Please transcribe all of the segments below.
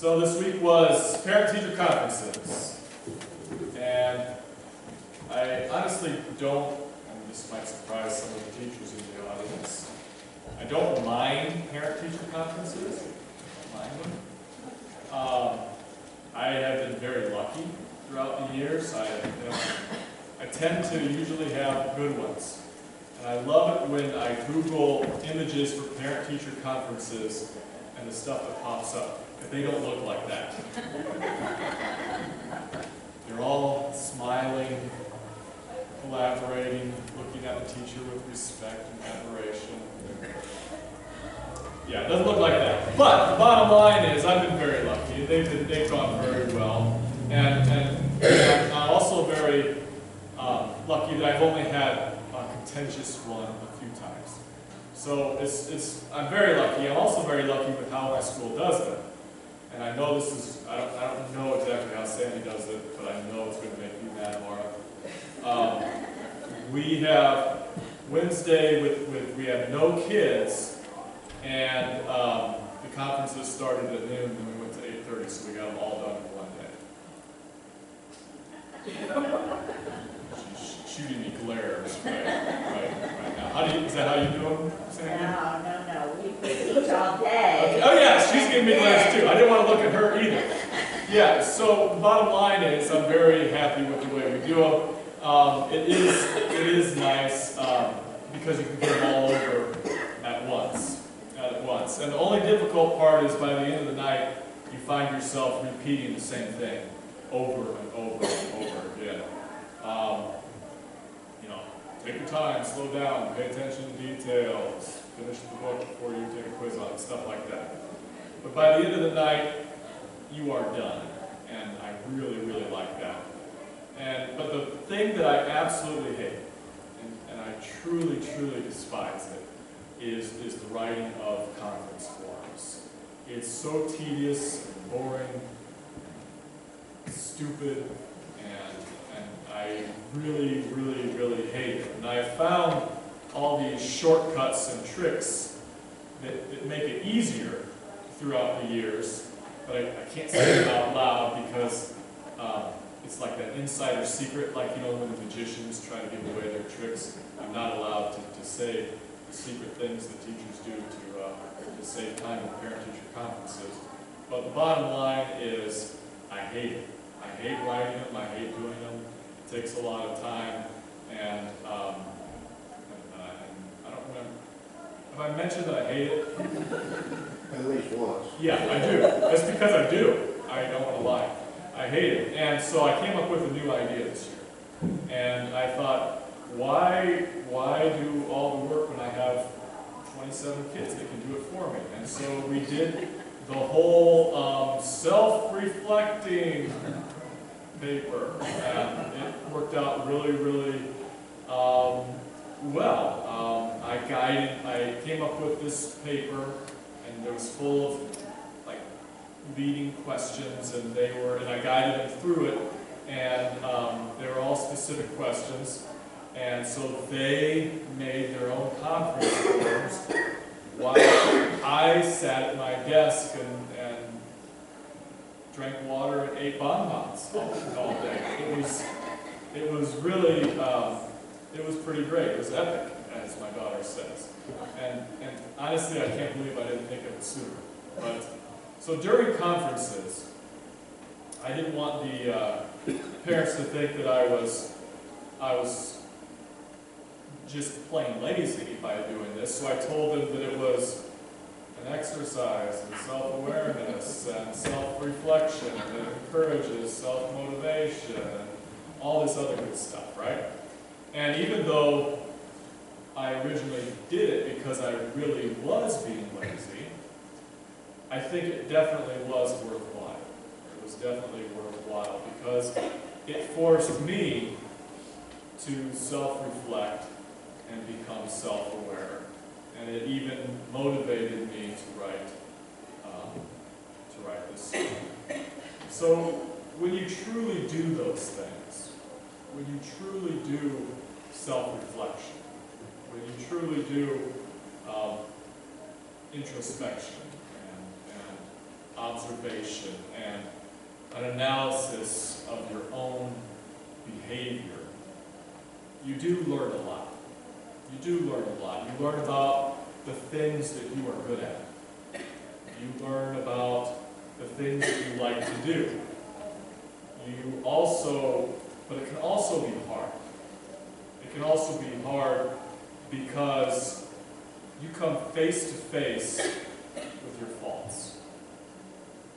So this week was parent-teacher conferences, and I honestly don't, and this might surprise some of the teachers in the audience, I don't mind parent-teacher conferences. I don't mind them. I have been very lucky throughout the years. I tend to usually have good ones. And I love it when I Google images for parent-teacher conferences and the stuff that pops up. If they don't look like that. They're all smiling, collaborating, looking at the teacher with respect and admiration. Yeah, it doesn't look like that. But the bottom line is I've been very lucky. They've gone very well. And I'm also very lucky that I've only had a contentious one a few times. So I'm very lucky. I'm also very lucky with how my school does it. And I know this is, I don't know exactly how Sandy does it, but I know it's going to make you mad, Laura. We have Wednesday we have no kids, and the conferences started at noon, and we went to 8:30, so we got them all done in one day. She's shooting me glares right now. Is that how you do them, Sandy? No. We teach all day. Okay. Oh yeah, she's giving me glares too. I didn't want to look at her either. Yeah, so the bottom line is I'm very happy with the way we do them. It is nice because you can get them all over at once. And the only difficult part is by the end of the night, you find yourself repeating the same thing over and over and over again. Take your time, slow down, pay attention to details, finish the book before you take a quiz on it, stuff like that. But by the end of the night, you are done, and I really, really like that. But the thing that I absolutely hate, and I truly, truly despise it, is the writing of conference forms. It's so tedious, and boring, and stupid, and I really, really, really hate it. And I found all these shortcuts and tricks that make it easier throughout the years, but I can't say it out loud because it's like that insider secret, like when the magicians try to give away their tricks. I'm not allowed to say the secret things that teachers do to save time in parent-teacher conferences. But the bottom line is I hate it. I hate writing them, I hate doing them. It takes a lot of time, and I don't remember. Have I mentioned that I hate it? At least once. Yeah, I do. That's because I do. I don't want to lie. I hate it. And so I came up with a new idea this year. And I thought, why do all the work when I have 27 kids that can do it for me? And so we did the whole self-reflecting paper, and it worked out really, really well. I came up with this paper, and it was full of leading questions, and I guided them through it, and they were all specific questions, and so they made their own conference forms while I sat at my desk and drank water and ate bonbons all day. It was really, it was pretty great. It was epic, as my daughter says. And honestly, I can't believe I didn't think of it sooner. So during conferences, I didn't want the parents to think that I was just plain lazy by doing this. So I told them that it was an exercise in self-awareness and self-reflection that encourages self-motivation and all this other good stuff, right? And even though I originally did it because I really was being lazy, I think it definitely was worthwhile. It was definitely worthwhile because it forced me to self-reflect and become self-aware. And it even motivated me to write this. So when you truly do those things, when you truly do self-reflection, when you truly do introspection and observation and an analysis of your own behavior, you do learn a lot. You do learn a lot. You learn about the things that you are good at. You learn about the things that you like to do. But it can also be hard. It can also be hard because you come face to face with your faults.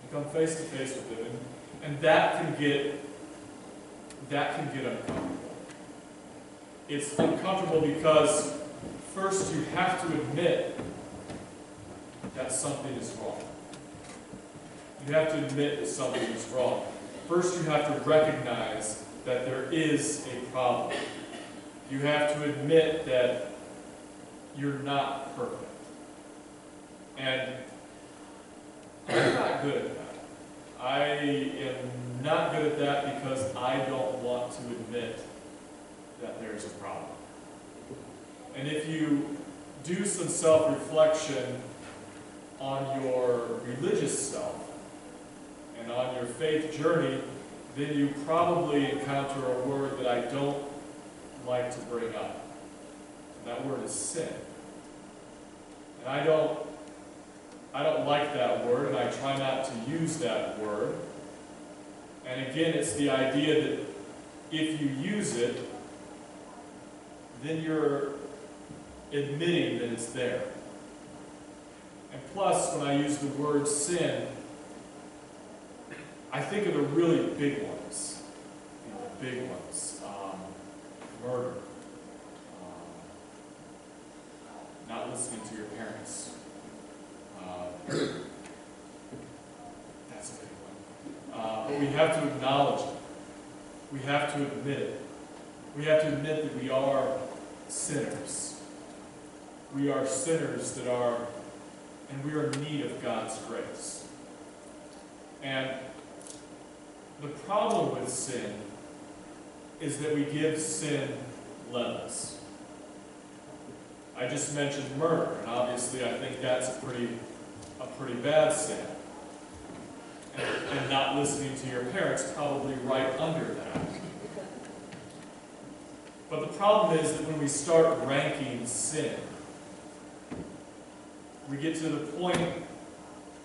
You come face to face with them, and that can get uncomfortable. It's uncomfortable because first you have to admit that something is wrong. You have to admit that something is wrong. First you have to recognize that there is a problem. You have to admit that you're not perfect. And I'm not good at that. I am not good at that because I don't want to admit that there's a problem. And if you do some self-reflection on your religious self and on your faith journey, then you probably encounter a word that I don't like to bring up. And that word is sin. And I don't like that word, and I try not to use that word. And again, it's the idea that if you use it, then you're admitting that it's there. And plus, when I use the word sin, I think of the really big ones. You know, the big ones. Murder. Not listening to your parents. That's a big one. But we have to acknowledge it. We have to admit it. We have to admit that we are sinners. We are sinners and we are in need of God's grace. And the problem with sin is that we give sin levels. I just mentioned murder, and obviously I think that's a pretty bad sin. And not listening to your parents probably right under that. But the problem is that when we start ranking sin, we get to the point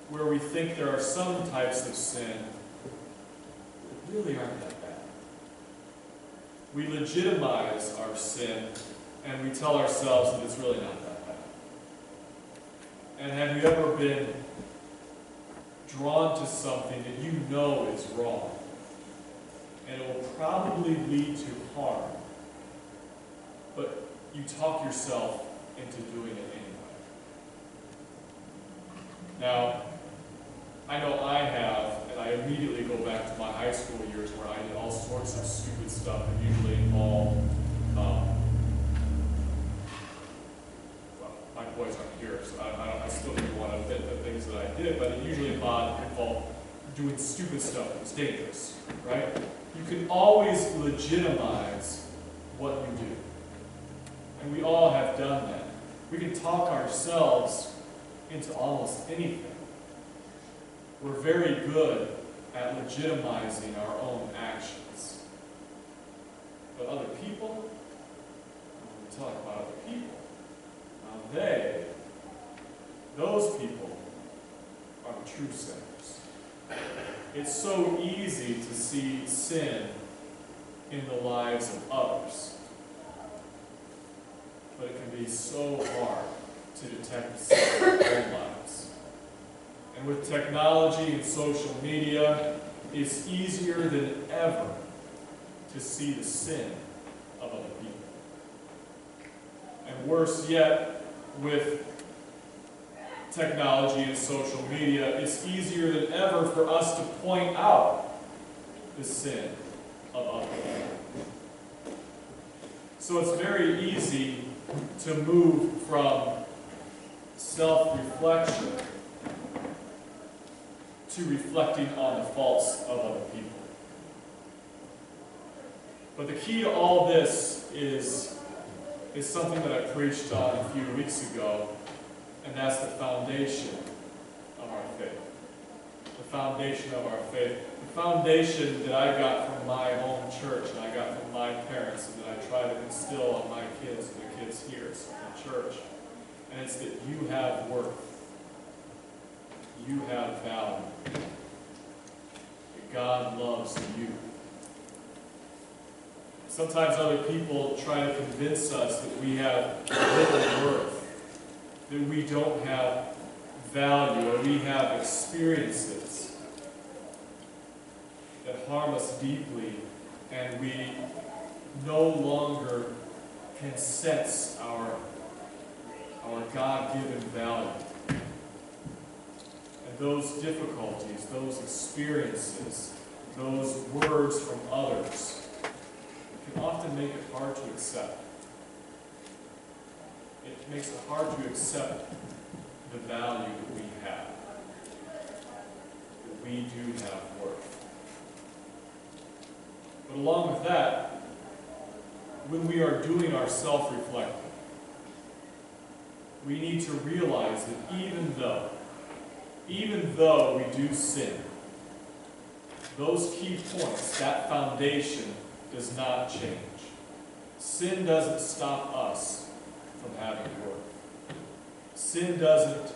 where we think there are some types of sin that really aren't that bad. We legitimize our sin and we tell ourselves that it's really not that bad. And have you ever been drawn to something that you know is wrong and it will probably lead to harm, but you talk yourself into doing it anyway? Now, I know I have, and I immediately go back to my high school years where I did all sorts of stupid stuff that usually involved, well, my boys aren't here, so I still don't want to admit the things that I did, but it usually involved doing stupid stuff that was dangerous, right? You can always legitimize what you do. And we all have done that. We can talk ourselves into almost anything. We're very good at legitimizing our own actions. But other people, when we talk about other people, now those people are the true sinners. It's so easy to see sin in the lives of others. But it can be so hard to detect sin in our own lives. And with technology and social media, it's easier than ever to see the sin of other people. And worse yet, with technology and social media, it's easier than ever for us to point out the sin of other people. So it's very easy to move from self-reflection to reflecting on the faults of other people. But the key to all this is something that I preached on a few weeks ago, and that's the foundation of our faith. the foundation of our faith, the foundation that I got from my home church and I got from my parents and that I try to instill on my kids and the kids here in church. And it's that you have worth. You have value. That God loves you. Sometimes other people try to convince us that we have little worth, that we don't have value, or we have experiences that harm us deeply, and we no longer can sense our God-given value. And those difficulties, those experiences, those words from others can often make it hard to accept. It makes it hard to accept the value that we have, that we do have worth. But along with that, when we are doing our self-reflecting, we need to realize that even though we do sin, those key points, that foundation does not change. Sin doesn't stop us from having worth. Sin doesn't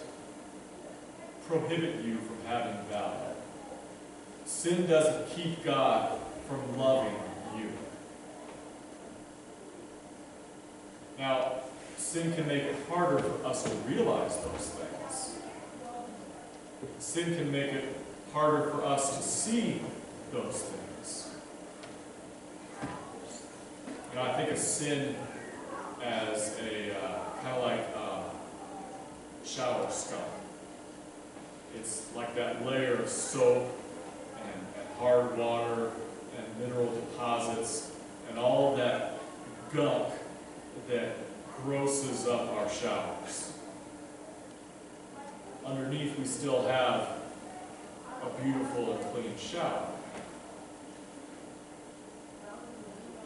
prohibit you from having value. Sin doesn't keep God from loving you. Now, sin can make it harder for us to realize those things. Sin can make it harder for us to see those things. You know, I think of sin as a kind of like shower scum. It's like that layer of soap and hard water and mineral deposits and all that gunk that grosses up our showers. Underneath, we still have a beautiful and clean shower.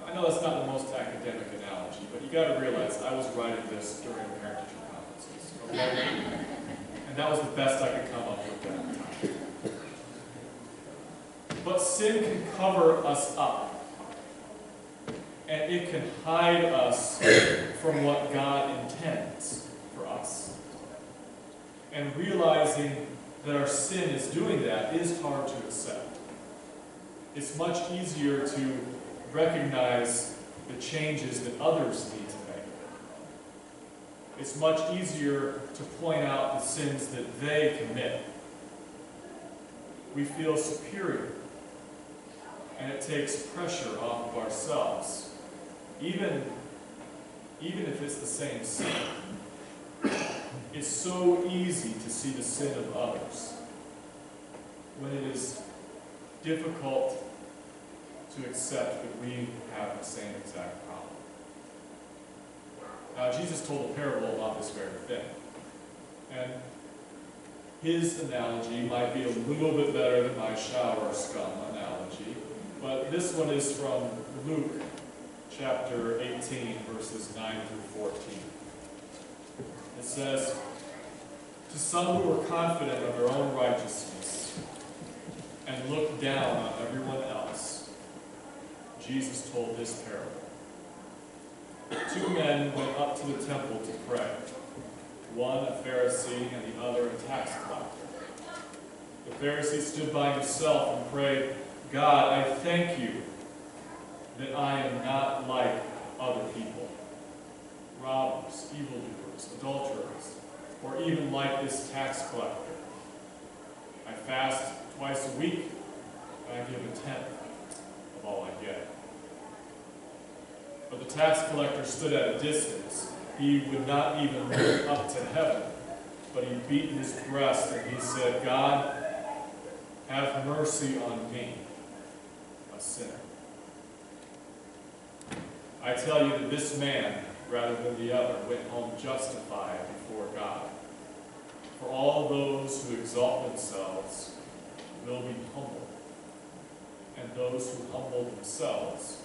I know that's not the most academic analogy, but you got to realize I was writing this during parent-teacher conferences, okay? And that was the best I could come up with that time. But sin can cover us up, and it can hide us from what God intends for us. And realizing that our sin is doing that is hard to accept. It's much easier to recognize the changes that others need to make. It's much easier to point out the sins that they commit. We feel superior, and it takes pressure off of ourselves, even if it's the same sin. It's so easy to see the sin of others when it is difficult to accept that we have the same exact problem. Now, Jesus told a parable about this very thing. And his analogy might be a little bit better than my shower scum analogy, but this one is from Luke chapter 18, verses 9 through 14. It says, "To some who were confident of their own righteousness and looked down on everyone else, Jesus told this parable. 2 men went up to the temple to pray, one a Pharisee and the other a tax collector. The Pharisee stood by himself and prayed, 'God, I thank you that I am not like other people, robbers, evildoers, adulterers, or even like this tax collector. I fast twice a week, and I give a tenth of all I get.' But the tax collector stood at a distance. He would not even look up to heaven, but he beat his breast and he said, 'God, have mercy on me, a sinner.' I tell you that this man, rather than the other, went home justified before God. For all those who exalt themselves will be humbled, and those who humble themselves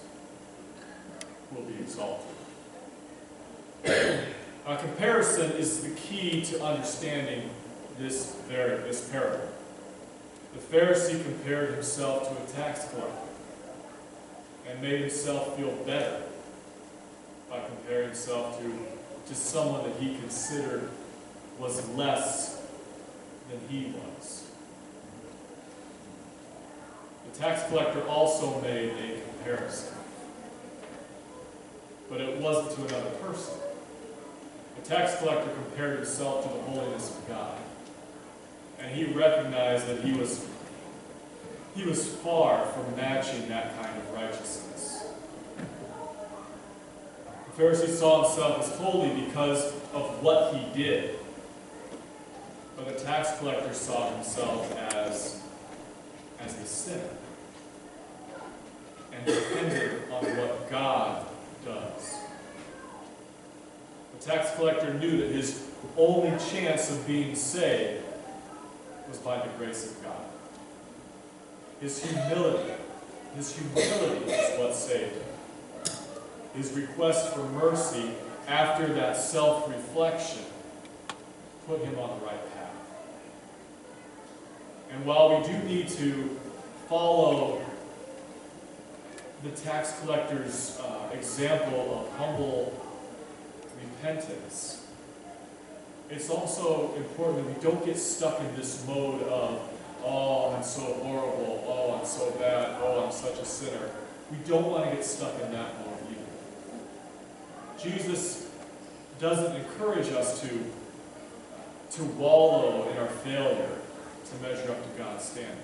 will be exalted." A comparison is the key to understanding this parable. The Pharisee compared himself to a tax collector and made himself feel better by comparing himself to someone that he considered was less than he was. The tax collector also made a comparison, but it wasn't to another person. The tax collector compared himself to the holiness of God, and he recognized that he was far from matching that kind of righteousness. The Pharisee saw himself as holy because of what he did, but the tax collector saw himself as a sinner and depended on what God does. The tax collector knew that his only chance of being saved was by the grace of God. His humility is what saved him. His request for mercy after that self-reflection put him on the right path. And while we do need to follow the tax collector's example of humble repentance, it's also important that we don't get stuck in this mode of, oh, I'm so horrible, oh, I'm so bad, oh, I'm such a sinner. We don't want to get stuck in that mode either. Jesus doesn't encourage us to wallow in our failure to measure up to God's standard.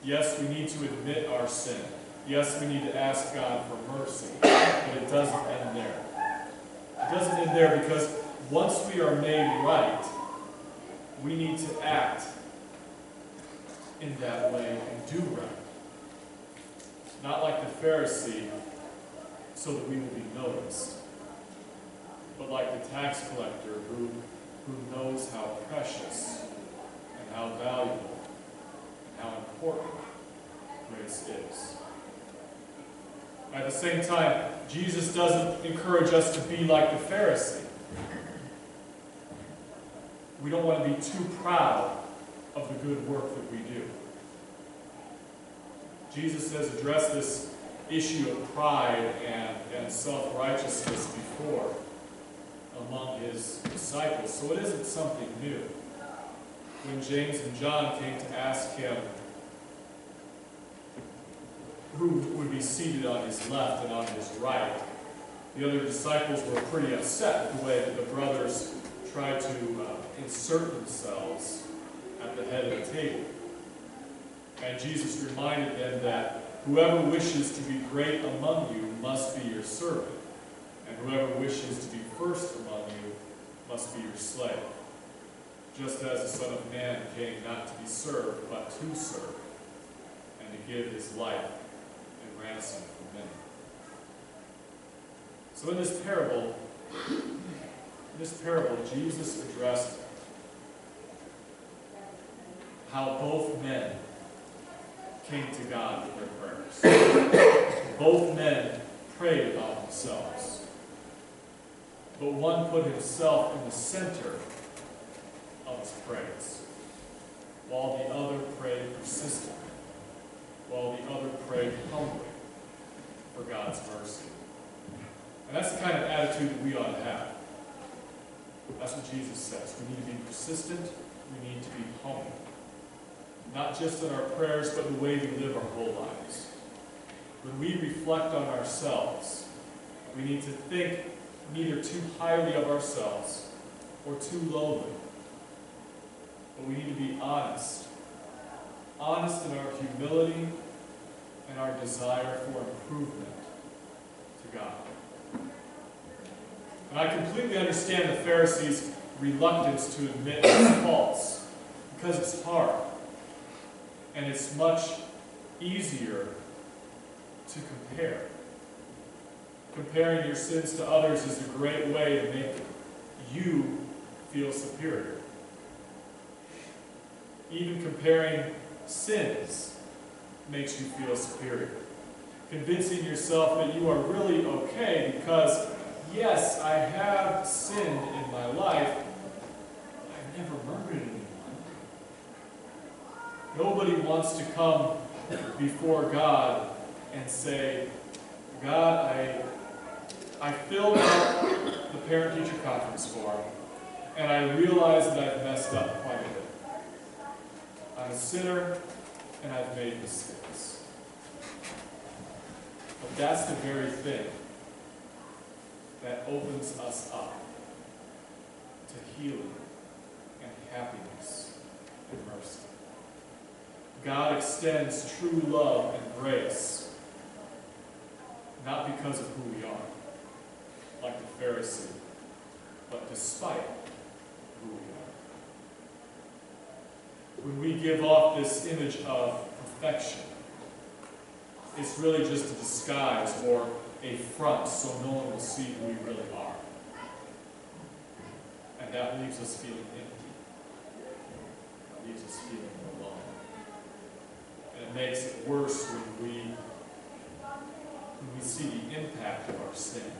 Yes, we need to admit our sin. Yes, we need to ask God for mercy, but it doesn't end there. It doesn't end there because once we are made right, we need to act in that way and do right. Not like the Pharisee, so that we will be noticed, but like the tax collector who knows how precious and how valuable and how important grace is. At the same time, Jesus doesn't encourage us to be like the Pharisee. We don't want to be too proud of the good work that we do. Jesus has addressed this issue of pride and self-righteousness before among his disciples, so it isn't something new. When James and John came to ask him who would be seated on his left and on his right, the other disciples were pretty upset with the way that the brothers tried to insert themselves at the head of the table. And Jesus reminded them that whoever wishes to be great among you must be your servant, and whoever wishes to be first among you must be your slave. Just as the Son of Man came not to be served, but to serve, and to give his life in ransom for many. So in this parable, Jesus addressed how both men came to God with their prayers. Both men prayed about themselves. But one put himself in the center of his praise, while the other prayed persistently, while the other prayed humbly for God's mercy. And that's the kind of attitude that we ought to have. That's what Jesus says. We need to be persistent. We need to be humble. Not just in our prayers, but the way we live our whole lives. When we reflect on ourselves, we need to think neither too highly of ourselves or too lowly. But we need to be honest. Honest in our humility and our desire for improvement to God. And I completely understand the Pharisees' reluctance to admit their faults, because it's hard. And it's much easier to compare. Comparing your sins to others is a great way to make you feel superior. Even comparing sins makes you feel superior. Convincing yourself that you are really okay because, yes, I have sinned in my life, but I've never murdered anyone. Nobody wants to come before God and say, God, I filled out the parent-teacher conference form, and I realize that I've messed up quite a bit. I'm a sinner, and I've made mistakes. But that's the very thing that opens us up to healing and happiness and mercy. God extends true love and grace, not because of who we are, like the Pharisee, but despite who we are. When we give off this image of perfection, it's really just a disguise or a front so no one will see who we really are. And that leaves us feeling empty. It leaves us feeling alone. And it makes it worse when we see the impact of our sin.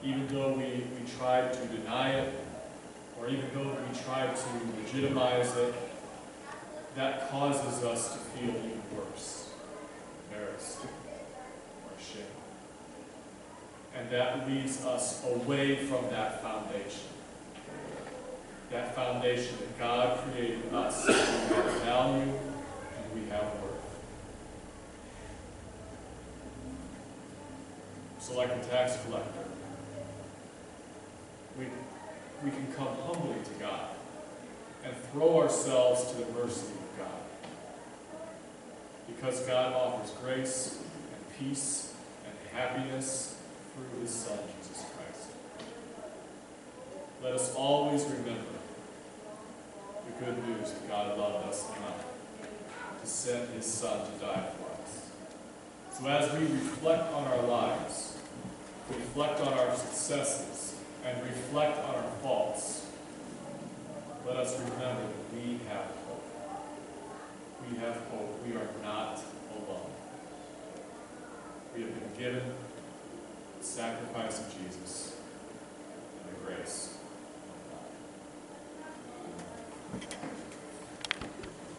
Even though we try to deny it, or even though we try to legitimize it, that causes us to feel even worse, embarrassed, or ashamed. And that leads us away from that foundation. That foundation that God created us. We have value and we have worth. So like the tax collector, we can come humbly to God and throw ourselves to the mercy of God. Because God offers grace and peace and happiness through His Son, Jesus Christ. Let us always remember the good news that God loved us enough to send His Son to die for us. So as we reflect on our lives, reflect on our successes, and reflect on our faults, let us remember that we have hope. We have hope. We are not alone. We have been given the sacrifice of Jesus and the grace